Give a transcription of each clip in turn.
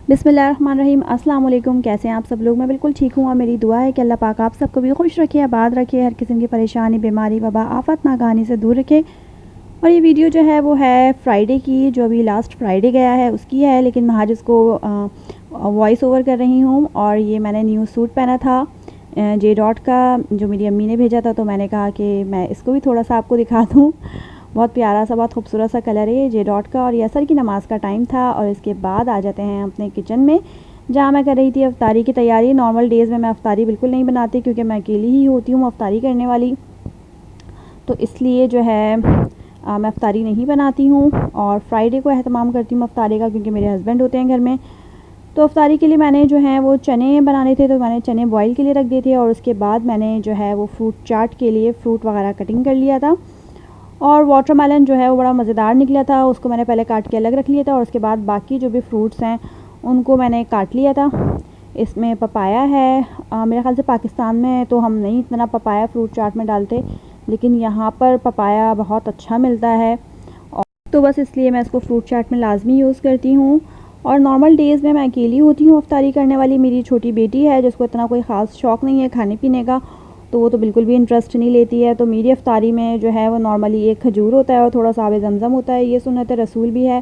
बिस्मिल्लाहिर्रहमानिर्रहीम। अस्सलाम वालेकुम। कैसे हैं आप सब लोग? मैं बिल्कुल ठीक हूँ और मेरी दुआ है कि अल्लाह पाक आप सबको भी खुश रखे, आबाद रखे, हर किस्म की परेशानी, बीमारी, वबा, आफत, नागहानी से दूर रखे। और ये वीडियो जो है वो है फ्राइडे की, जो अभी लास्ट फ्राइडे गया है उसकी है, लेकिन मैं आज इसको वॉइस ओवर कर रही हूँ। और ये मैंने न्यू सूट पहना था जे डॉट का, जो मेरी अम्मी ने भेजा था, तो मैंने कहा कि मैं इसको भी थोड़ा सा आपको दिखा दूँ। बहुत प्यारा सा, बहुत खूबसूरत सा कलर है जे डॉट का। और ये असर की नमाज़ का टाइम था और इसके बाद आ जाते हैं अपने किचन में, जहाँ मैं कर रही थी अफ्तारी की तैयारी। नॉर्मल डेज़ में मैं अफ्तारी बिल्कुल नहीं बनाती क्योंकि मैं अकेली ही होती हूँ अफ्तारी करने वाली, तो इसलिए जो है मैं अफ्तारी नहीं बनाती हूँ। और फ्राइडे को एहतमाम करती हूँ अफ्तारी का क्योंकि मेरे हस्बैंड होते हैं घर में। तो अफ्तारी के लिए मैंने जो है वो चने बनाने थे, तो मैंने चने बॉईल के लिए रख दिए थे। और उसके बाद मैंने जो है वो फ्रूट चाट के लिए फ्रूट वगैरह कटिंग कर लिया था। और वाटरमेलन जो है वो बड़ा मज़ेदार निकला था, उसको मैंने पहले काट के अलग रख लिया था और उसके बाद बाकी जो भी फ्रूट्स हैं उनको मैंने काट लिया था। इसमें पपाया है, मेरे ख़्याल से पाकिस्तान में तो हम नहीं इतना पपाया फ्रूट चाट में डालते, लेकिन यहाँ पर पपाया बहुत अच्छा मिलता है, और तो बस इसलिए मैं इसको फ्रूट चाट में लाजमी यूज़ करती हूँ। और नॉर्मल डेज़ में मैं अकेली होती हूँ अफ्तारी करने वाली। मेरी छोटी बेटी है जिसको इतना कोई ख़ास शौक़ नहीं है खाने पीने का, तो वो तो बिल्कुल भी इंटरेस्ट नहीं लेती है। तो मेरी अफ्तारी में जो है वो नॉर्मली एक खजूर होता है और थोड़ा सा आबे ज़मज़म होता है। ये सुन्नत रसूल भी है।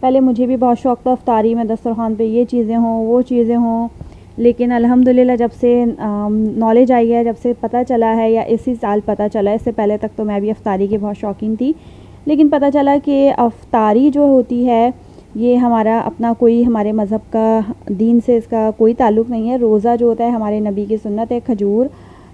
पहले मुझे भी बहुत शौक़ था अफ्तारी में दस्तरख़्वान पे ये चीज़ें हों वो चीज़ें हों, लेकिन अल्हम्दुलिल्लाह जब से नॉलेज आई है, जब से पता चला है, या इसी साल पता चला है, इससे पहले तक तो मैं भी अफ्तारी की बहुत शौकीन थी, लेकिन पता चला कि अफ्तारी जो होती है ये हमारा अपना कोई, हमारे मज़हब का, दीन से इसका कोई ताल्लुक़ नहीं है। रोज़ा जो होता है हमारे नबी की सुन्नत है, खजूर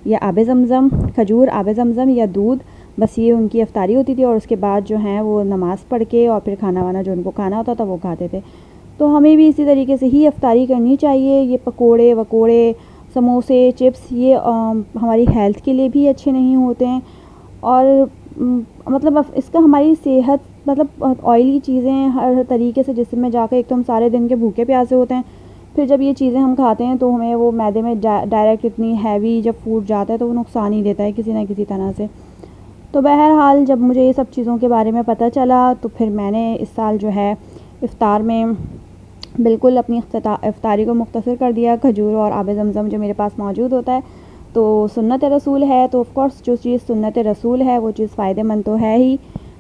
या आबे ज़मज़म, खजूर, आबे ज़मज़म या दूध, बस ये उनकी अफ्तारी होती थी। और उसके बाद जो है वो नमाज़ पढ़ के और फिर खाना वाना जो उनको खाना होता था वो खाते थे। तो हमें भी इसी तरीके से ही अफ्तारी करनी चाहिए। ये पकोड़े वकोड़े, समोसे, चिप्स, ये हमारी हेल्थ के लिए भी अच्छे नहीं होते हैं। और मतलब इसका हमारी सेहत, मतलब ऑयली चीज़ें हर तरीके से जिस्म में जाकर, एक तो हम सारे दिन के भूखे प्यासे होते हैं, फिर जब ये चीज़ें हम खाते हैं तो हमें वो मैदे में डायरेक्ट इतनी हैवी जब फूड जाता है तो वो नुकसान ही देता है किसी न किसी तरह से। तो बहरहाल जब मुझे ये सब चीज़ों के बारे में पता चला तो फिर मैंने इस साल जो है इफ़्तार में बिल्कुल अपनी इफ़्तारी को मुख्तसर कर दिया। खजूर और आबे ज़मज़म जो मेरे पास मौजूद होता है, तो सुन्नत रसूल है, तो ऑफ़ कोर्स जो चीज़ सुन्नत रसूल है वो चीज़ फ़ायदेमंद तो है ही।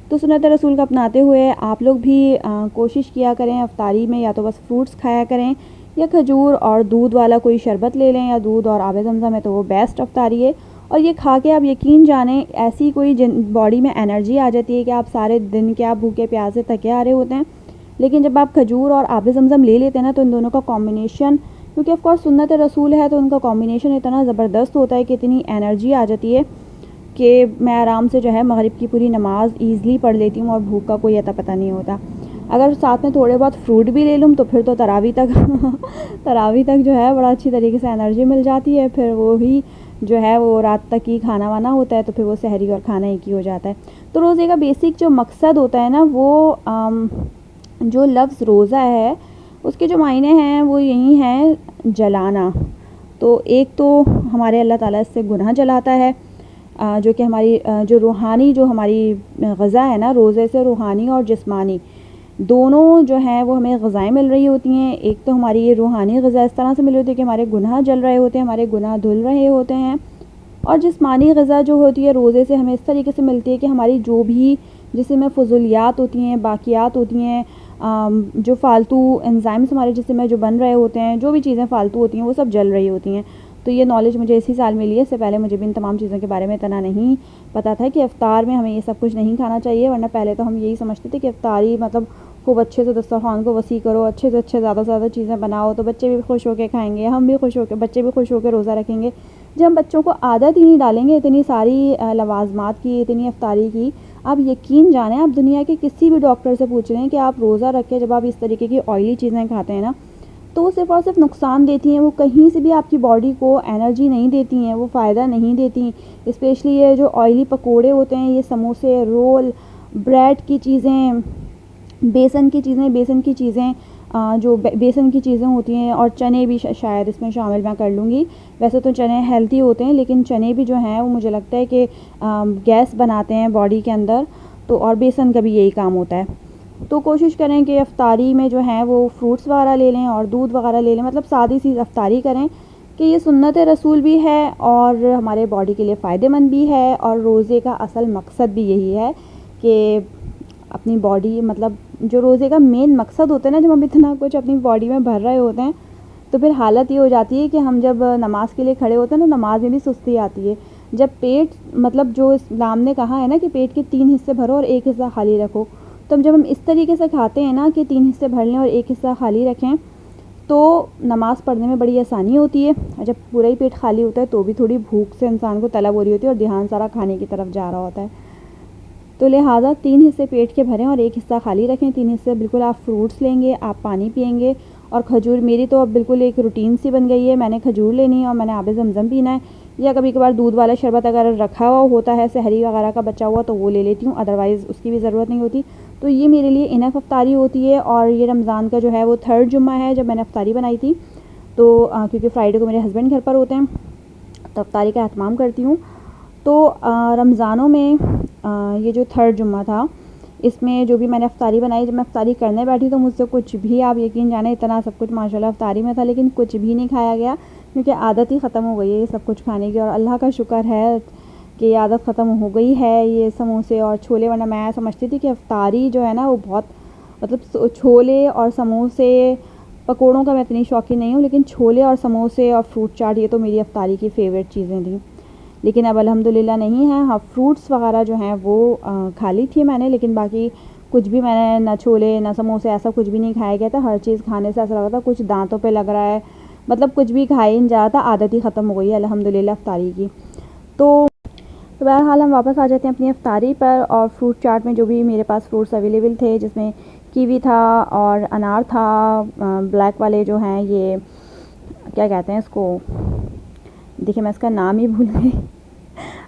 तो सुन्नत रसूल का अपनाते हुए आप लोग भी कोशिश किया करें अफ्तारी में, या तो बस फ्रूट्स खाया करें या खजूर और दूध वाला कोई शरबत ले लें, या दूध और आबे ज़मज़म है तो वो बेस्ट अफ्तारी है। और ये खा के आप यकीन जानें ऐसी कोई बॉडी में एनर्जी आ जाती है कि आप सारे दिन के आप भूखे प्यासे थके आ रहे होते हैं, लेकिन जब आप खजूर और आबे ज़मज़म ले लेते हैं ना, तो इन दोनों का कॉम्बिनेशन, क्योंकि ऑफ़ कोर्स सुन्नत रसूल है तो उनका कॉम्बिनेशन इतना ज़बरदस्त होता है कि इतनी एनर्जी आ जाती है कि मैं आराम से जो है मगरिब की पूरी नमाज़ ईज़िली पढ़ लेती हूँ और भूख का कोई अता पता नहीं होता। अगर साथ में थोड़े बहुत फ्रूट भी ले लूँ तो फिर तो तरावी तक तरावी तक जो है बड़ा अच्छी तरीके से एनर्जी मिल जाती है। फिर वो ही जो है वो रात तक ही खाना वाना होता है, तो फिर वो सहरी और खाना एक ही हो जाता है। तो रोज़े का बेसिक जो मकसद होता है ना, वो जो लफ्ज़ रोज़ा है उसके जो मायने हैं वो यही हैं, जलाना। तो एक तो हमारे अल्लाह ताला इससे गुनाह जलाता है, जो कि हमारी जो रूहानी, जो हमारी ग़ज़ा है ना, रोज़े से रूहानी और जिस्मानी दोनों जो हैं वो हमें ग़ज़ाएँ मिल रही होती हैं। एक तो हमारी ये रूहानी ग़ज़ा इस तरह से मिल रही होती है कि हमारे गुनाह जल रहे होते हैं, हमारे गुनाह धुल रहे होते हैं। और जिस्मानी ग़ज़ा जो होती है रोज़े से हमें इस तरीके से मिलती है कि हमारी जो भी जिस्म में फ़ुज़ूलियात होती हैं, बाक़ियात होती हैं, जो फ़ालतू एंज़ाइम्स हमारे जिस्म में जो बन रहे होते हैं, जो भी चीज़ें फ़ालतू होती हैं वो सब जल रही होती हैं। तो ये नॉलेज मुझे इसी साल मिली है। इससे पहले मुझे भी इन तमाम चीज़ों के बारे में इतना नहीं पता था कि इफ़्तार में हमें ये सब कुछ नहीं खाना चाहिए, वरना पहले तो हम यही समझते थे कि इफ़्तारी मतलब खूब अच्छे से दस्तरख़्वान को वसी करो, अच्छे से अच्छे ज़्यादा से ज़्यादा चीज़ें बनाओ तो बच्चे भी खुश होकर खाएँगे, हम भी खुश होकर, बच्चे भी खुश होकर रोज़ा रखेंगे। जब हम बच्चों को आदत ही नहीं डालेंगे इतनी सारी लवाज़मात की, इतनी इफ़्तारी की, आप यकीन जानें, आप दुनिया के किसी भी डॉक्टर से पूछ लें कि आप रोज़ा रख के जब आप इस तरीके की ऑयली चीज़ें खाते हैं ना, तो वो सिर्फ़ और सिर्फ नुकसान देती हैं। वो कहीं से भी आपकी बॉडी को एनर्जी नहीं देती हैं, वो फ़ायदा नहीं देती। स्पेशली ये जो ऑयली पकोड़े होते हैं, ये समोसे, रोल, ब्रेड की चीज़ें, बेसन की चीज़ें, जो बेसन की चीज़ें होती हैं, और चने भी शायद इसमें शामिल मैं कर लूँगी। वैसे तो चने हेल्दी होते हैं, लेकिन चने भी जो हैं वो मुझे लगता है कि गैस बनाते हैं बॉडी के अंदर, तो और बेसन का भी यही काम होता है। तो कोशिश करें कि अफ्तारी में जो है वो फ्रूट्स वगैरह ले लें और दूध वगैरह ले लें, मतलब सादी सी अफ्तारी करें कि ये सुन्नत रसूल भी है और हमारे बॉडी के लिए फ़ायदेमंद भी है। और रोज़े का असल मकसद भी यही है कि अपनी बॉडी, मतलब जो रोज़े का मेन मकसद होता है ना, जब हम इतना कुछ अपनी बॉडी में भर रहे होते हैं तो फिर हालत ये हो जाती है कि हम जब नमाज़ के लिए खड़े होते हैं ना, नमाज में भी सुस्ती आती है। जब पेट, मतलब जो इस्लाम ने कहा है ना कि पेट के 3 हिस्से भरो और 1 हिस्सा खाली रखो, तो जब हम इस तरीके से खाते हैं ना कि 3 हिस्से भर लें और 1 हिस्सा खाली रखें, तो नमाज़ पढ़ने में बड़ी आसानी होती है। और जब पूरा ही पेट खाली होता है तो भी थोड़ी भूख से इंसान को तलब हो रही होती है और ध्यान सारा खाने की तरफ जा रहा होता है। तो लिहाजा 3 हिस्से पेट के भरें और 1 हिस्सा खाली रखें। 3 हिस्से बिल्कुल आप फ्रूट्स लेंगे, आप पानी पिएंगे और खजूर। मेरी तो अब बिल्कुल एक रूटीन सी बन गई है, मैंने खजूर लेनी है और मैंने आबे ज़मज़म पीना है, या कभी कभार दूध वाला शरबत अगर रखा हुआ होता है सहरी वगैरह का बचा हुआ तो वो ले लेती हूँ, अदरवाइज़ उसकी भी ज़रूरत नहीं होती। तो ये मेरे लिए इनफ अफ्तारी होती है। और ये रमज़ान का जो है वो 3rd जुम्मा है जब मैंने अफ्तारी बनाई थी, तो क्योंकि फ्राइडे को मेरे हस्बैंड घर पर होते हैं तो अफ्तारी का एहतमाम करती हूँ। तो रमज़ानों में ये जो 3rd जुम्मा था, इसमें जो भी मैंने अफ्तारी बनाई, जब मैं अफ्तारी करने बैठी तो मुझसे कुछ भी, आप यकीन जाने इतना सब कुछ माशाल्लाह अफ्तारी में था, लेकिन कुछ भी नहीं खाया गया क्योंकि आदत ही ख़त्म हो गई है ये सब कुछ खाने की। और अल्लाह का शुक्र है कि ये आदत ख़त्म हो गई है, ये समोसे और छोले। वरना मैं समझती थी कि अफ्तारी जो है ना वो बहुत, मतलब छोले और समोसे, पकोड़ों का मैं इतनी शौकीन नहीं हूँ, लेकिन छोले और समोसे और फ्रूट चाट ये तो मेरी अफ्तारी की फ़ेवरेट चीज़ें थी। लेकिन अब अल्हम्दुलिल्लाह नहीं है। हाँ, फ्रूट्स वगैरह जो हैं वो खा ली थी मैंने, लेकिन बाकी कुछ भी मैंने, ना छोले ना समोसे, ऐसा कुछ भी नहीं खाया गया था। हर चीज़ खाने से ऐसा लगा था कुछ दांतों पे लग रहा है, मतलब कुछ भी खाया ही नहीं जा रहा था। आदत ही ख़त्म हो गई है अल्हम्दुलिल्लाह अफ्तारी की। तो बहरहाल हम वापस आ जाते हैं अपनी अफ्तारी पर। और फ्रूट चाट में जो भी मेरे पास फ्रूट्स अवेलेबल थे, जिसमें कीवी था और अनार था, ब्लैक वाले जो हैं, ये क्या कहते हैं इसको, देखिए मैं इसका नाम ही भूल गई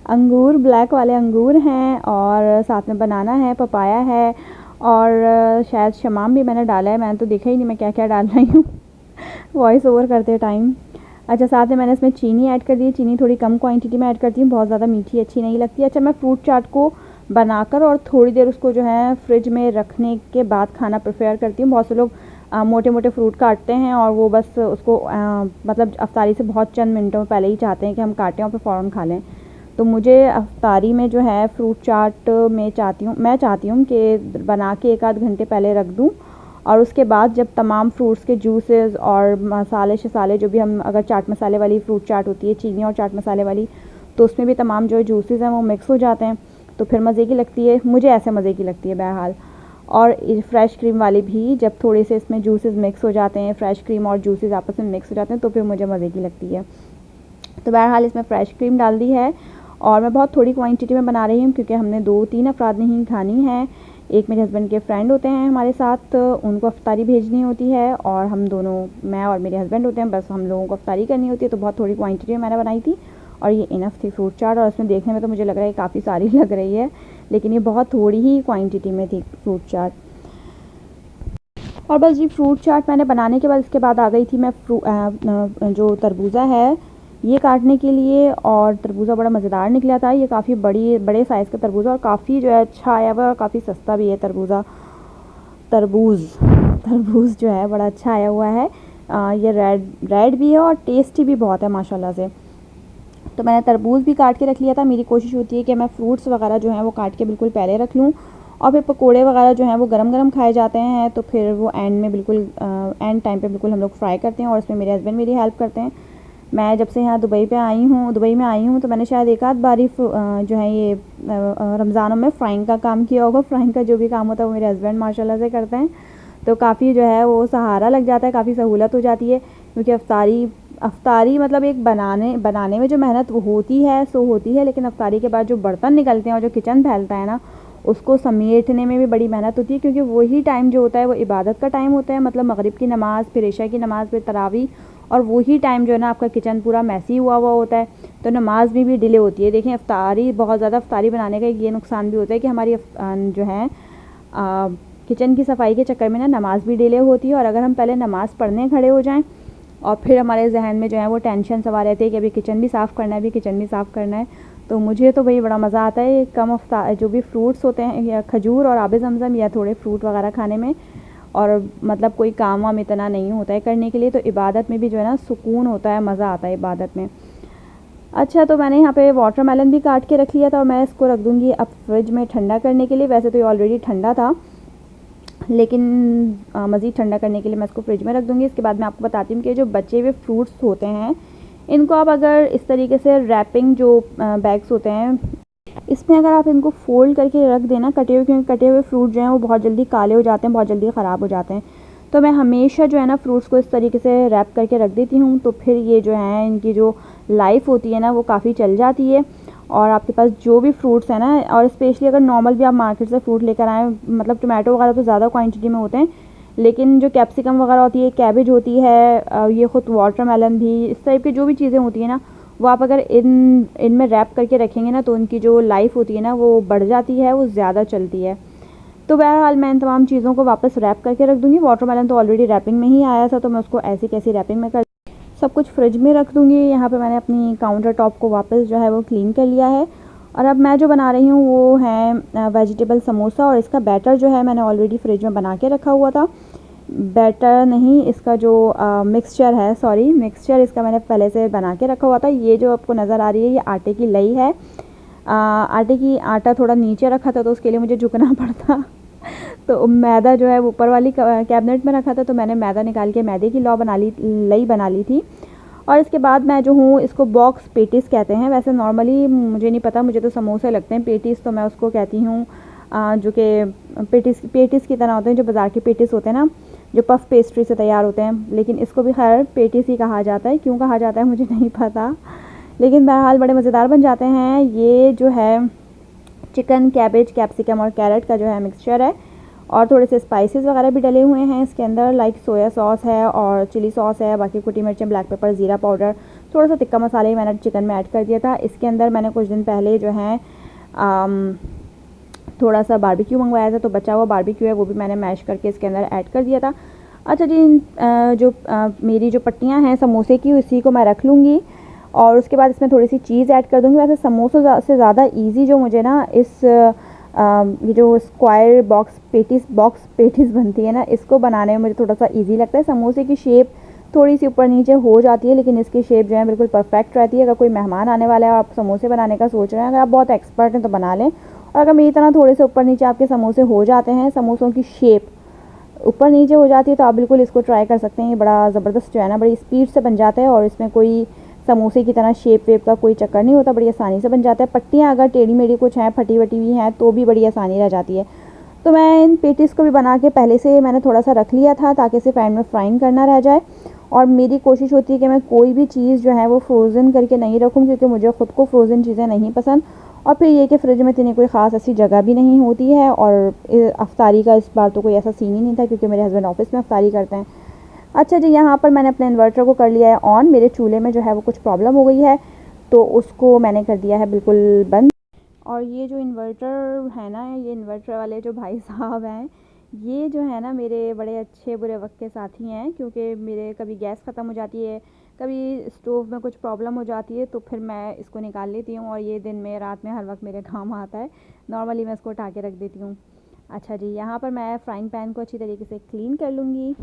अंगूर, ब्लैक वाले अंगूर हैं और साथ में बनाना है, पपाया है और शायद शमाम भी मैंने डाला है। मैंने तो देखा ही नहीं मैं क्या क्या डाल रही हूँ वॉइस ओवर करते टाइम। अच्छा, साथ में मैंने इसमें चीनी ऐड कर दी। चीनी थोड़ी कम क्वांटिटी में ऐड करती हूँ, बहुत ज़्यादा मीठी अच्छी नहीं लगती। अच्छा, मैं फ्रूट चाट को बनाकर और थोड़ी देर उसको जो है फ्रिज में रखने के बाद खाना प्रेफर करती हूँ। बहुत से लोग मोटे मोटे फ्रूट काटते हैं और वो बस उसको मतलब अफ्तारी से बहुत चंद मिनटों पहले ही चाहते हैं कि हम काटें और फिर फ़ौरन खा लें। तो मुझे अफ्तारी में जो है फ्रूट चाट मैं चाहती हूँ कि बना के 1 आध घंटे पहले रख दूँ और उसके बाद जब तमाम फ्रूट्स के जूसेस और मसाले शसाले, जो भी हम, अगर चाट मसाले वाली फ्रूट चाट होती है, चीनी और चाट मसाले वाली, तो उसमें भी तमाम जो जूसेस हैं वो मिक्स हो जाते हैं, तो फिर मज़े की लगती है। मुझे ऐसे मज़े की लगती है बहरहाल। और फ्रेश क्रीम वाली भी, जब थोड़े से इसमें जूसेस मिक्स हो जाते हैं, फ्रेश क्रीम और जूसेस आपस में मिक्स हो जाते हैं, तो फिर मुझे मज़े की लगती है। तो बहरहाल इसमें फ़्रेश क्रीम डाल दी है और मैं बहुत थोड़ी क्वांटिटी में बना रही हूँ क्योंकि हमने 2-3 अफराद ने ही खानी है। एक मेरे हस्बैंड के फ्रेंड होते हैं हमारे साथ, उनको अफ्तारी भेजनी होती है और हम दोनों, मैं और मेरे हस्बैंड होते हैं, बस हम लोगों को अफ्तारी करनी होती है। तो बहुत थोड़ी क्वांटिटी में मैंने बनाई थी और ये इनफ थी फ्रूट चाट। और उसमें देखने में तो मुझे लग रहा है काफ़ी सारी लग रही है, लेकिन ये बहुत थोड़ी ही क्वांटिटी में थी फ्रूट चाट। और बस जी फ्रूट चाट मैंने बनाने के बाद, इसके बाद आ गई थी मैं जो तरबूज़ा है ये काटने के लिए। और तरबूज़ा बड़ा मज़ेदार निकला था, ये काफ़ी बड़े साइज़ का तरबूज़ा और काफ़ी जो है अच्छा आया हुआ, काफ़ी सस्ता भी है तरबूज़ जो है बड़ा अच्छा आया हुआ है। ये रेड भी है और टेस्टी भी बहुत है माशाल्लाह से। तो मैंने तरबूज़ भी काट के रख लिया था। मेरी कोशिश होती है कि मैं फ्रूट्स वगैरह जो हैं वो काट के बिल्कुल पहले रख लूँ और फिर पकोड़े वगैरह जो हैं वो गरम गरम खाए जाते हैं, तो फिर वो एंड में बिल्कुल एंड टाइम पे बिल्कुल हम लोग फ्राई करते हैं और इसमें मेरे हस्बैंड मेरी हेल्प करते हैं। मैं जब से यहाँ दुबई में आई हूँ तो मैंने शायद 1 आध बारी जो है ये रमज़ानों में फ़्राइंग का काम किया होगा। फ़्राइंग का जो भी काम होता है वो मेरे हस्बैंड माशाल्लाह से करते हैं, तो काफ़ी जो है वो सहारा लग जाता है, काफ़ी सहूलत हो जाती है। क्योंकि अफ्तारी मतलब एक बनाने में जो मेहनत वो होती है, लेकिन अफ्तारी के बाद जो बर्तन निकलते हैं और जो किचन फैलता है ना, उसको समेटने में भी बड़ी मेहनत होती है। क्योंकि वही टाइम जो होता है वो इबादत का टाइम होता है, मतलब मगरिब की नमाज़, फिर इशा की नमाज़, फिर तरावी, और वही टाइम जो है ना आपका किचन पूरा मैसी हुआ होता है, तो नमाज़ में भी डिले होती है। देखें, बहुत ज़्यादा अफ्तारी बनाने का एक ये नुकसान भी होता है कि हमारी जो है किचन की सफाई के चक्कर में ना नमाज़ भी डिले होती है। और अगर हम पहले नमाज़ पढ़ने खड़े हो जाएं और फिर हमारे जहन में जो है वो टेंशन सवार रहती है कि अभी किचन भी साफ़ करना है, तो तो मुझे तो भाई बड़ा मज़ा आता है कम अफ्तार जो भी फ्रूट्स होते हैं या खजूर और आबे ज़मज़म या थोड़े फ्रूट वगैरह खाने में। और मतलब कोई काम वाम इतना नहीं होता है करने के लिए, तो इबादत में भी जो है ना सुकून होता है, मज़ा आता है इबादत में। अच्छा, तो मैंने यहाँ पे वाटरमेलन भी काट के रख लिया था और मैं इसको रख दूँगी अब फ्रिज में ठंडा करने के लिए। वैसे तो ये ऑलरेडी ठंडा था, लेकिन मज़ीद ठंडा करने के लिए मैं इसको फ्रिज में रख दूँगी। इसके बाद मैं आपको बताती हूँ कि जो बचे हुए फ्रूट्स होते हैं इनको आप अगर इस तरीके से रैपिंग जो बैग्स होते हैं इसमें अगर आप इनको फ़ोल्ड करके रख देना कटे हुए, क्योंकि कटे हुए फ्रूट जो हैं वो बहुत जल्दी काले हो जाते हैं, बहुत जल्दी ख़राब हो जाते हैं। तो मैं हमेशा जो है ना फ्रूट्स को इस तरीके से रैप करके रख देती हूँ, तो फिर ये जो है इनकी जो लाइफ होती है ना वो काफ़ी चल जाती है। और आपके पास जो भी फ्रूट्स हैं ना, और स्पेशली अगर नॉर्मल भी आप मार्केट से फ्रूट लेकर आएँ, मतलब टोमेटो वगैरह तो ज़्यादा क्वांटिटी में होते हैं, लेकिन जो कैप्सिकम वगैरह होती है, कैबेज होती है, ये ख़ुद वाटरमेलन भी, इस टाइप की जो भी चीज़ें होती हैं ना, वो आप अगर इनमें रैप करके रखेंगे ना तो उनकी जो लाइफ होती है ना वो बढ़ जाती है, वो ज़्यादा चलती है। तो बहरहाल मैं इन तमाम चीज़ों को वापस रैप करके रख दूँगी। वाटरमेलन तो ऑलरेडी रैपिंग में ही आया था, तो मैं उसको ऐसी कैसी रैपिंग में कर सब कुछ फ्रिज में रख दूँगी। यहाँ पे मैंने अपनी काउंटर टॉप को वापस जो है वो क्लीन कर लिया है। और अब मैं जो बना रही हूँ वो है वेजिटेबल समोसा, और इसका बैटर जो है मैंने ऑलरेडी फ्रिज में बना के रखा हुआ था। बैटर नहीं, इसका जो मिक्सचर है, सॉरी मिक्सचर इसका मैंने पहले से बना के रखा हुआ था। ये जो आपको नज़र आ रही है ये आटे की लई है। आटा थोड़ा नीचे रखा था तो उसके लिए मुझे झुकना पड़ता तो मैदा जो है वो ऊपर वाली कैबिनेट में रखा था, तो मैंने मैदा निकाल के मैदे की लई बना ली थी। और इसके बाद मैं जो हूँ इसको बॉक्स पेटीज़ कहते हैं। वैसे नॉर्मली मुझे नहीं पता, मुझे तो समोसे लगते हैं, पेटीज़ तो मैं उसको कहती हूँ जो कि पेटीज़ की तरह होते हैं, जो बाज़ार के पेटीज़ होते हैं ना, जो पफ पेस्ट्री से तैयार होते हैं, लेकिन इसको भी खैर पेटीज़ ही कहा जाता है। क्यों कहा जाता है मुझे नहीं पता, लेकिन बहरहाल बड़े मज़ेदार बन जाते हैं। ये जो है चिकन, कैबेज, कैप्सिकम और कैरेट का जो है मिक्सचर है, और थोड़े से स्पाइसेस वगैरह भी डले हुए हैं इसके अंदर, लाइक सोया सॉस है और चिली सॉस है, बाकी कुटी मिर्चें, ब्लैक पेपर, ज़ीरा पाउडर, थोड़ा सा तिक्का मसाला ही मैंने चिकन में ऐड कर दिया था। इसके अंदर मैंने कुछ दिन पहले जो है थोड़ा सा बारबेक्यू मंगवाया था, तो बचा हुआ बारबेक्यू है वो भी मैंने मैश करके इसके अंदर ऐड कर दिया था। अच्छा जी, मेरी जो पट्टियाँ हैं समोसे की उसी को मैं रख लूँगी, और उसके बाद इसमें थोड़ी सी चीज़ ऐड कर दूँगी। वैसे समोसों से ज़्यादा ईजी जो मुझे ना ये जो स्क्वायर बॉक्स पेटीज़ बनती है ना, इसको बनाने में मुझे थोड़ा सा ईजी लगता है। समोसे की शेप थोड़ी सी ऊपर नीचे हो जाती है, लेकिन इसकी शेप जो है बिल्कुल परफेक्ट रहती है। अगर कोई मेहमान आने वाला है और आप समोसे बनाने का सोच रहे हैं, अगर आप बहुत एक्सपर्ट हैं तो बना लें, और अगर मेरी तरह थोड़े से ऊपर नीचे आपके समोसे हो जाते हैं, समोसों की शेप ऊपर नीचे हो जाती है, तो आप बिल्कुल इसको ट्राई कर सकते हैं। ये बड़ा ज़बरदस्त जो है ना, बड़ी स्पीड से बन जाता है, और इसमें कोई समोसे की तरह शेप वेप का कोई चक्कर नहीं होता, बड़ी आसानी से बन जाता है। पट्टियाँ अगर टेढ़ी मेढ़ी कुछ हैं, फटी वटी हुई हैं, तो भी बड़ी आसानी रह जाती है। तो मैं इन पेटीज़ को भी बना के पहले से मैंने थोड़ा सा रख लिया था, ताकि इसे पैन में फ्राइन करना रह जाए। और मेरी कोशिश होती है कि मैं कोई भी चीज़ जो है वो फ्रोज़न करके नहीं रखूँ, क्योंकि मुझे ख़ुद को फ्रोज़न चीज़ें नहीं पसंद। और फिर ये कि फ्रिज में इतनी कोई ख़ास ऐसी जगह भी नहीं होती है, और अफ्तारी का इस बार तो कोई ऐसा सीन ही नहीं था, क्योंकि मेरे हस्बैंड ऑफिस में अफ्तारी करते हैं। अच्छा जी, यहाँ पर मैंने अपने इन्वर्टर को कर लिया है ऑन। मेरे चूल्हे में जो है वो कुछ प्रॉब्लम हो गई है, तो उसको मैंने कर दिया है बिल्कुल बंद। और ये जो इन्वर्टर है ना, ये इन्वर्टर वाले जो भाई साहब हैं, ये जो है ना मेरे बड़े अच्छे बुरे वक्त के साथी हैं, क्योंकि मेरे कभी गैस ख़त्म हो जाती है, कभी स्टोव में कुछ प्रॉब्लम हो जाती है, तो फिर मैं इसको निकाल लेती हूँ, और ये दिन में रात में हर वक्त मेरे काम आता है। नॉर्मली मैं इसको उठा के रख देती हूँ। अच्छा जी, यहाँ पर मैं फ्राइंग पैन को अच्छी तरीके से क्लीन कर लूँगी,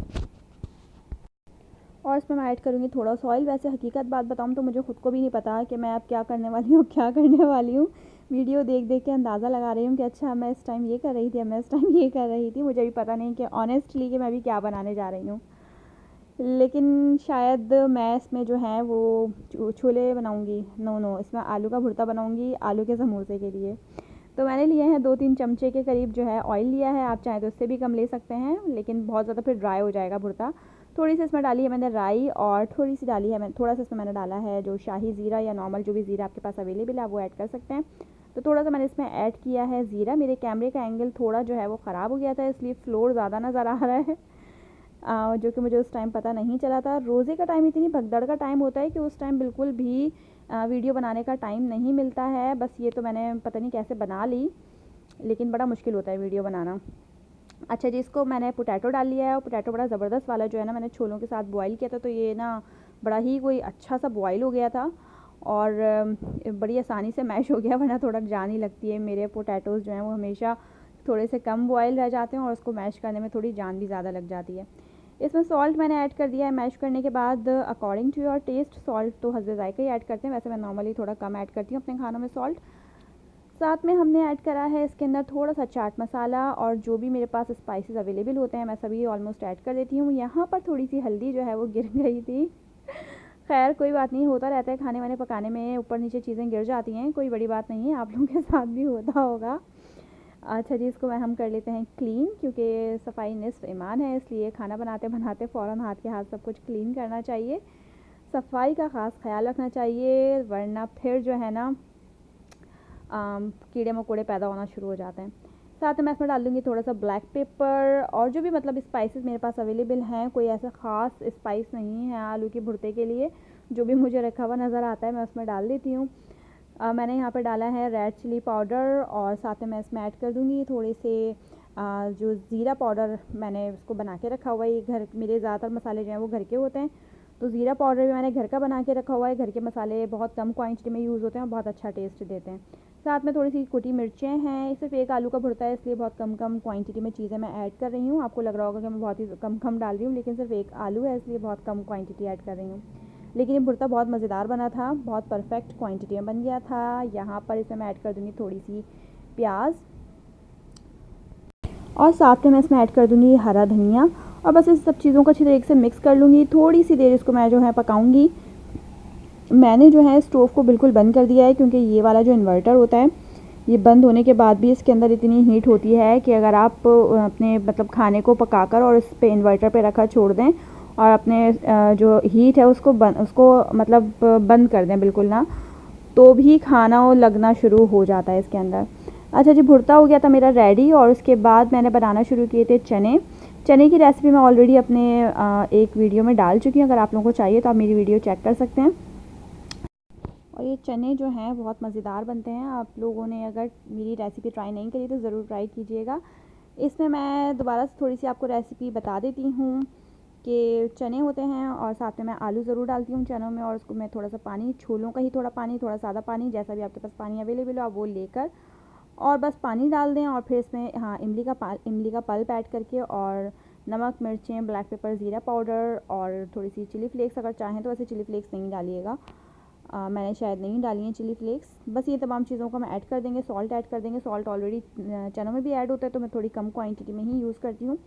और इसमें मैं ऐड करूँगी थोड़ा सा ऑयल। वैसे हकीकत बात बताऊँ तो मुझे ख़ुद को भी नहीं पता कि मैं अब क्या करने वाली हूँ, क्या करने वाली हूँ। वीडियो देख देख के अंदाज़ा लगा रही हूँ कि अच्छा मैं इस टाइम ये कर रही थी, मैं इस टाइम ये कर रही थी। मुझे भी पता नहीं कि ऑनेस्टली कि मैं भी क्या बनाने जा रही हूँ, लेकिन शायद मैं इसमें जो है वो छोले बनाऊँगी। नो, इसमें आलू का भुर्ता बनाऊँगी, आलू के समोसे के लिए। तो मैंने लिए हैं 2-3 चमचे के करीब जो है ऑयल लिया है। आप चाहें तो इससे भी कम ले सकते हैं, लेकिन बहुत ज़्यादा फिर ड्राई हो जाएगा भुर्ता। थोड़ी सी इसमें डाली है मैंने राई, और थोड़ी सी डाली है मैंने, थोड़ा सा इसमें मैंने डाला है जो शाही ज़ीरा, या नॉर्मल जो भी ज़ीरा आपके पास अवेलेबल है आप वो ऐड कर सकते हैं। तो थोड़ा सा मैंने इसमें ऐड किया है ज़ीरा। मेरे कैमरे का एंगल थोड़ा जो है वो ख़राब हो गया था, इसलिए फ्लोर ज़्यादा नज़र आ रहा है, जो कि मुझे उस टाइम पता नहीं चला था। रोज़े का टाइम इतनी भगदड़ का टाइम होता है कि उस टाइम बिल्कुल भी वीडियो बनाने का टाइम नहीं मिलता है। बस ये तो मैंने पता नहीं कैसे बना ली, लेकिन बड़ा मुश्किल होता है वीडियो बनाना। अच्छा जी, इसको मैंने पोटैटो डाल लिया है, और पोटैटो बड़ा ज़बरदस्त वाला जो है ना मैंने छोलों के साथ बॉईल किया था, तो ये ना बड़ा ही कोई अच्छा सा बॉईल हो गया था। और बड़ी आसानी से मैश हो गया, वरना थोड़ा जान ही लगती है। मेरे पोटैटोज़ जो हैं वो हमेशा थोड़े से कम बॉयल रह जाते हैं और उसको मैश करने में थोड़ी जान भी ज़्यादा लग जाती है। इसमें सॉल्ट मैंने ऐड कर दिया है मैश करने के बाद। According to your taste, salt तो हस्बे ज़ायक़ा ही ऐड करते हैं, वैसे मैं नॉर्मली थोड़ा कम ऐड करती हूँ अपने खानों में सॉल्ट। साथ में हमने ऐड करा है इसके अंदर थोड़ा सा चाट मसाला, और जो भी मेरे पास स्पाइसेस अवेलेबल होते हैं मैं सभी ऑलमोस्ट ऐड कर देती हूँ। यहाँ पर थोड़ी सी हल्दी जो है वो गिर गई थी। खैर कोई बात नहीं, होता रहता है, खाने वाने पकाने में ऊपर नीचे चीज़ें गिर जाती हैं, कोई बड़ी बात नहीं है, आप लोगों के साथ भी होता होगा। अच्छा जी, इसको हम कर लेते हैं क्लीन, क्योंकि सफाई निस्फ ईमान है, इसलिए खाना बनाते बनाते फ़ौरन हाथ के हाथ सब कुछ क्लीन करना चाहिए। सफाई का ख़ास ख्याल रखना चाहिए, वरना फिर जो है ना कीड़े मकोड़े पैदा होना शुरू हो जाते हैं। साथ में मैं इसमें डाल दूँगी थोड़ा सा ब्लैक पेपर, और जो भी मतलब स्पाइसेस मेरे पास अवेलेबल हैं, कोई ऐसा ख़ास स्पाइस नहीं है आलू के भुर्ते के लिए, जो भी मुझे रखा हुआ नज़र आता है मैं उसमें डाल देती हूँ। मैंने यहाँ पर डाला है रेड चिली पाउडर, और साथ में मैं इसमें ऐड कर दूँगी थोड़े से जो ज़ीरा पाउडर मैंने उसको बना के रखा हुआ है। ये घर मेरे ज़्यादातर मसाले जो हैं वो घर के होते हैं, तो ज़ीरा पाउडर भी मैंने घर का बना के रखा हुआ है। घर के मसाले बहुत कम क्वांटिटी में यूज़ होते हैं और बहुत अच्छा टेस्ट देते हैं। साथ में थोड़ी सी कुटी मिर्चें हैं, सिर्फ एक आलू का भुर्ता है इसलिए बहुत कम कम क्वांटिटी में चीज़ें मैं ऐड कर रही हूँ। आपको लग रहा होगा कि मैं बहुत ही कम कम डाल रही हूँ, लेकिन सिर्फ एक आलू है इसलिए बहुत कम क्वांटिटी ऐड कर रही हूँ। लेकिन ये भुर्ता बहुत मज़ेदार बना था, बहुत परफेक्ट क्वांटिटी में बन गया था। यहाँ पर इसमें मैं ऐड कर दूँगी थोड़ी सी प्याज, और साथ में मैं इसमें ऐड कर दूँगी हरा धनिया, और बस इस सब चीज़ों को अच्छी तरीके से मिक्स कर लूँगी। थोड़ी सी देर इसको मैं जो है पकाऊँगी। मैंने जो है स्टोव को बिल्कुल बंद कर दिया है, क्योंकि ये वाला जो इन्वर्टर होता है, ये बंद होने के बाद भी इसके अंदर इतनी हीट होती है कि अगर आप अपने मतलब खाने को पकाकर और इस पे इन्वर्टर पे रखा छोड़ दें और अपने जो हीट है उसको मतलब बंद कर दें बिल्कुल ना, तो भी खाना लगना शुरू हो जाता है इसके अंदर। अच्छा जी, भुर्ता हो गया था मेरा रेडी, और उसके बाद मैंने बनाना शुरू किए थे चने। चने की रेसिपी मैं ऑलरेडी अपने एक वीडियो में डाल चुकी हूँ, अगर आप लोगों को चाहिए तो आप मेरी वीडियो चेक कर सकते हैं। और ये चने जो हैं बहुत मज़ेदार बनते हैं, आप लोगों ने अगर मेरी रेसिपी ट्राई नहीं करी तो ज़रूर ट्राई कीजिएगा। इसमें मैं दोबारा से थोड़ी सी आपको रेसिपी बता देती हूँ कि चने होते हैं, और साथ में मैं आलू ज़रूर डालती हूँ चनों में, और उसको मैं थोड़ा सा पानी, छोलों का ही थोड़ा पानी, थोड़ा सादा पानी, जैसा भी आपके पास पानी अवेलेबल हो आप वो लेकर और बस पानी डाल दें। और फिर इसमें इमली का पल्प ऐड करके, और नमक, मिर्चें, ब्लैक पेपर, ज़ीरा पाउडर और थोड़ी सी चिली फ्लेक्स, अगर चाहें तो वैसे चिली फ्लेक्स नहीं डालिएगा, मैंने शायद नहीं डाली हैं चिली फ्लेक्स। बस ये तमाम चीज़ों को मैं ऐड कर देंगे, सॉल्ट ऐड कर देंगे। सॉल्ट ऑलरेडी चनों में भी ऐड होता है, तो मैं थोड़ी कम क्वांटिटी में ही यूज़ करती हूँ।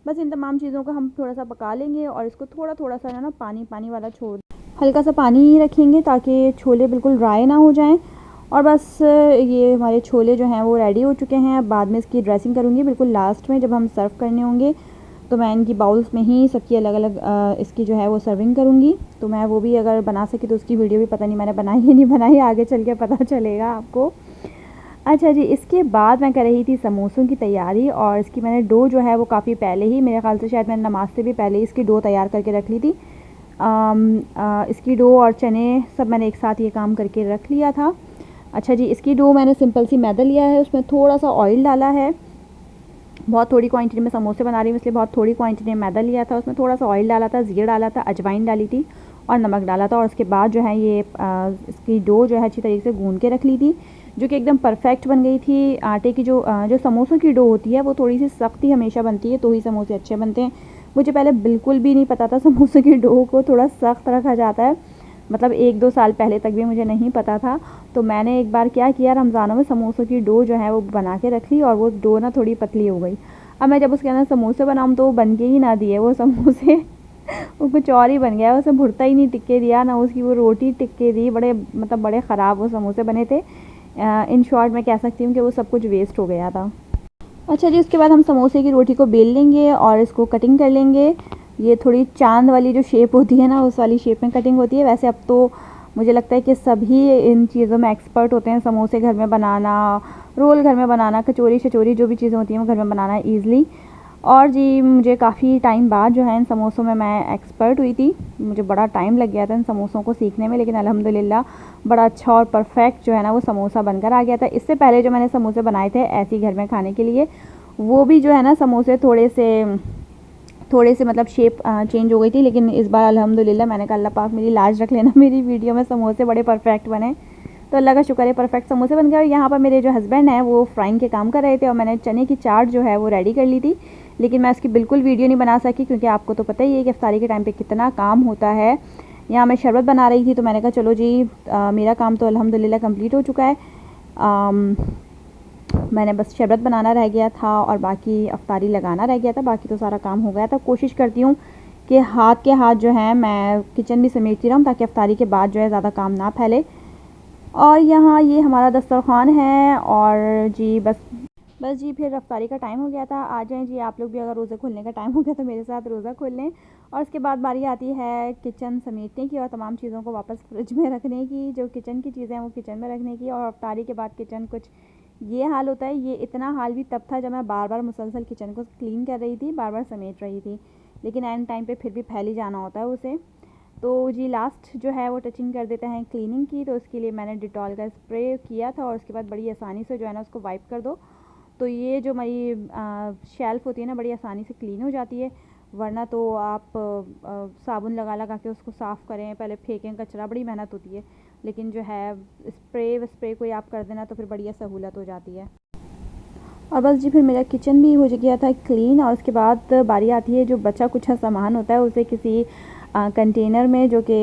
बस इन तमाम चीज़ों को हम थोड़ा सा पका लेंगे, और इसको थोड़ा थोड़ा सा ना पानी वाला छोड़, हल्का सा पानी ही रखेंगे ताकि छोले बिल्कुल ड्राई ना हो जाएँ। और बस ये हमारे छोले जो हैं वो रेडी हो चुके हैं। अब बाद में इसकी ड्रेसिंग करूँगी बिल्कुल लास्ट में, जब हम सर्व करने होंगे तो मैं इनकी बाउल्स में ही सबकी अलग अलग इसकी जो है वो सर्विंग करूँगी। तो मैं वो भी अगर बना सकी तो उसकी वीडियो भी पता नहीं मैंने बनाई है नहीं बनाई, आगे चल के पता चलेगा आपको। अच्छा जी, इसके बाद मैं कर रही थी समोसों की तैयारी, और इसकी मैंने डो जो है वो काफ़ी पहले ही, मेरे ख़्याल से शायद मैंने नमाज से भी पहले ही इसकी डो तैयार करके रख ली थी। इसकी डो और चने सब मैंने एक साथ ये काम करके रख लिया था। अच्छा जी, इसकी डो मैंने सिंपल सी मैदा लिया है, उसमें थोड़ा सा ऑयल डाला है, बहुत थोड़ी क्वांटिटी में समोसे बना रही हूँ इसलिए बहुत थोड़ी क्वांटिटी में मैदा लिया था, उसमें थोड़ा सा ऑयल डाला था, ज़ीरा डाला था, अजवाइन डाली थी और नमक डाला था। और उसके बाद जो है ये इसकी डो जो है अच्छी तरीके से गूंद के रख ली थी, जो कि एकदम परफेक्ट बन गई थी। आटे की जो समोसों की डो होती है वो थोड़ी सी सख्त ही हमेशा बनती है, तो ही समोसे अच्छे बनते हैं। मुझे पहले बिल्कुल भी नहीं पता था समोसों की डो को थोड़ा सख्त रखा जाता है, मतलब 1-2 साल पहले तक भी मुझे नहीं पता था। तो मैंने एक बार क्या किया, रमज़ानों में समोसों की डो जो है वो बना के रख ली, और वो डो ना थोड़ी पतली हो गई। अब मैं जब उसके अंदर समोसे बनाऊँ तो वो बन के ही ना दिए वो समोसे वो कुछ और ही बन गया, उसे भुर्ता ही नहीं टिक्के दिया, ना उसकी वो रोटी टिक्के दी, बड़े ख़राब वो समोसे बने थे। इन शॉर्ट मैं कह सकती हूँ कि वो सब कुछ वेस्ट हो गया था। अच्छा जी, उसके बाद हम समोसे की रोटी को बेल लेंगे और इसको कटिंग कर लेंगे। ये थोड़ी चांद वाली जो शेप होती है ना, उस वाली शेप में कटिंग होती है। वैसे अब तो मुझे लगता है कि सभी इन चीज़ों में एक्सपर्ट होते हैं, समोसे घर में बनाना, रोल घर में बनाना, कचौरी शचौरी जो भी चीज़ें होती हैं वो घर में बनाना ईज़िली। और जी, मुझे काफ़ी टाइम बाद जो है इन समोसों में मैं एक्सपर्ट हुई थी, मुझे बड़ा टाइम लग गया था इन समोसों को सीखने में, लेकिन अल्हम्दुलिल्लाह बड़ा अच्छा और परफेक्ट जो है ना वो समोसा बनकर आ गया था। इससे पहले जो मैंने समोसे बनाए थे ऐसे ही घर में खाने के लिए, वो भी जो है ना समोसे थोड़े से थोड़े से मतलब शेप चेंज हो गई थी, लेकिन इस बार अल्हम्दुलिल्लाह मैंने कहा अल्लाह पाक मेरी लाज रख लेना, मेरी वीडियो में समोसे बड़े परफेक्ट बने। तो अल्लाह का शुक्र है परफेक्ट समोसे बन गए। और यहाँ पर मेरे जो हस्बैंड हैं वो फ्राइंग के काम कर रहे थे और मैंने चने की चाट जो है वो रेडी कर ली थी, लेकिन मैं इसकी बिल्कुल वीडियो नहीं बना सकी क्योंकि आपको तो पता ही है कि इफ्तारी के टाइम पे कितना काम होता है। यहाँ मैं शरबत बना रही थी तो मैंने कहा चलो जी मेरा काम तो अल्हम्दुलिल्लाह कंप्लीट हो चुका है। मैंने बस शरबत बनाना रह गया था और बाकी इफ्तारी लगाना रह गया था, बाकी तो सारा काम हो गया था। कोशिश करती हूँ कि हाथ के हाथ जो है मैं किचन भी समेटती रहूँ ताकि इफ्तारी के बाद जो है ज़्यादा काम ना फैले। और यहाँ ये हमारा दस्तरखान है और जी बस जी फिर इफ्तारी का टाइम हो गया था। आ जाएं जी आप लोग भी, अगर रोज़ा खुलने का टाइम हो गया तो मेरे साथ रोज़ा खोल लें। और उसके बाद बारी आती है किचन समेटने की और तमाम चीज़ों को वापस फ्रिज में रखने की, जो किचन की चीज़ें हैं वो किचन में रखने की। और इफ्तारी के बाद किचन कुछ ये हाल होता है। ये इतना हाल भी तब था जब मैं बार बार मुसलसल किचन को क्लीन कर रही थी, बार बार समेट रही थी, लेकिन एंड टाइम पे फिर भी फैल ही जाना होता है उसे। तो जी लास्ट जो है वो टचिंग कर देते हैं क्लीनिंग की, तो उसके लिए मैंने डिटॉल का स्प्रे किया था और उसके बाद बड़ी आसानी से जो है ना उसको वाइप कर दो, तो ये जो हमारी शेल्फ़ होती है ना बड़ी आसानी से क्लीन हो जाती है। वरना तो आप साबुन लगा के उसको साफ़ करें, पहले फेंकें कचरा, बड़ी मेहनत होती है। लेकिन जो है स्प्रे कोई आप कर देना तो फिर बढ़िया सहूलत हो जाती है। और बस जी फिर मेरा किचन भी हो गया था क्लीन। और उसके बाद बारी आती है जो बचा कुछ सामान होता है उसे किसी कंटेनर में, जो कि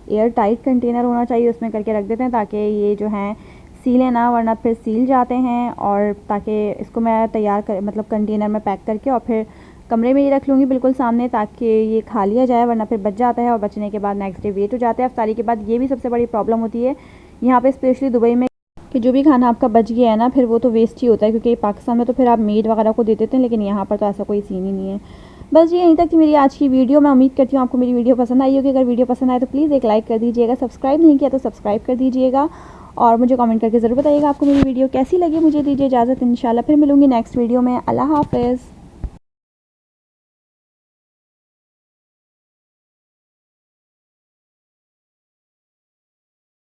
एयर टाइट कंटेनर होना चाहिए, उसमें करके रख देते हैं ताकि ये जो हैं सीलें ना, वरना फिर सील जाते हैं। और ताकि इसको मैं तैयार कर मतलब कंटेनर में पैक करके और फिर कमरे में ही रख लूँगी बिल्कुल सामने, ताकि ये खा लिया जाए, वरना फिर बच जाता है और बचने के बाद नेक्स्ट डे वेट हो जाता है। इफ्तारी के बाद ये भी सबसे बड़ी प्रॉब्लम होती है यहाँ पे स्पेशली दुबई में कि जो भी खाना आपका बच गया है ना फिर वो तो वेस्ट ही होता है, क्योंकि पाकिस्तान में तो फिर आप मेड वगैरह को दे देते हैं, लेकिन यहाँ पर तो ऐसा कोई सीन ही नहीं है। बस ये यहीं तक थी मेरी आज की वीडियो। मैं उम्मीद करती हूँ आपको मेरी वीडियो पसंद आई होगी। अगर वीडियो पसंद आए तो प्लीज़ एक लाइक कर दीजिएगा, सब्सक्राइब नहीं किया तो सब्सक्राइब कर दीजिएगा और मुझे कमेंट करके ज़रूर बताइएगा आपको मेरी वीडियो कैसी लगी। मुझे दीजिए इजाज़त, इंशाल्लाह फिर मिलूँगी नेक्स्ट वीडियो में। अल्लाह हाफ़िज़।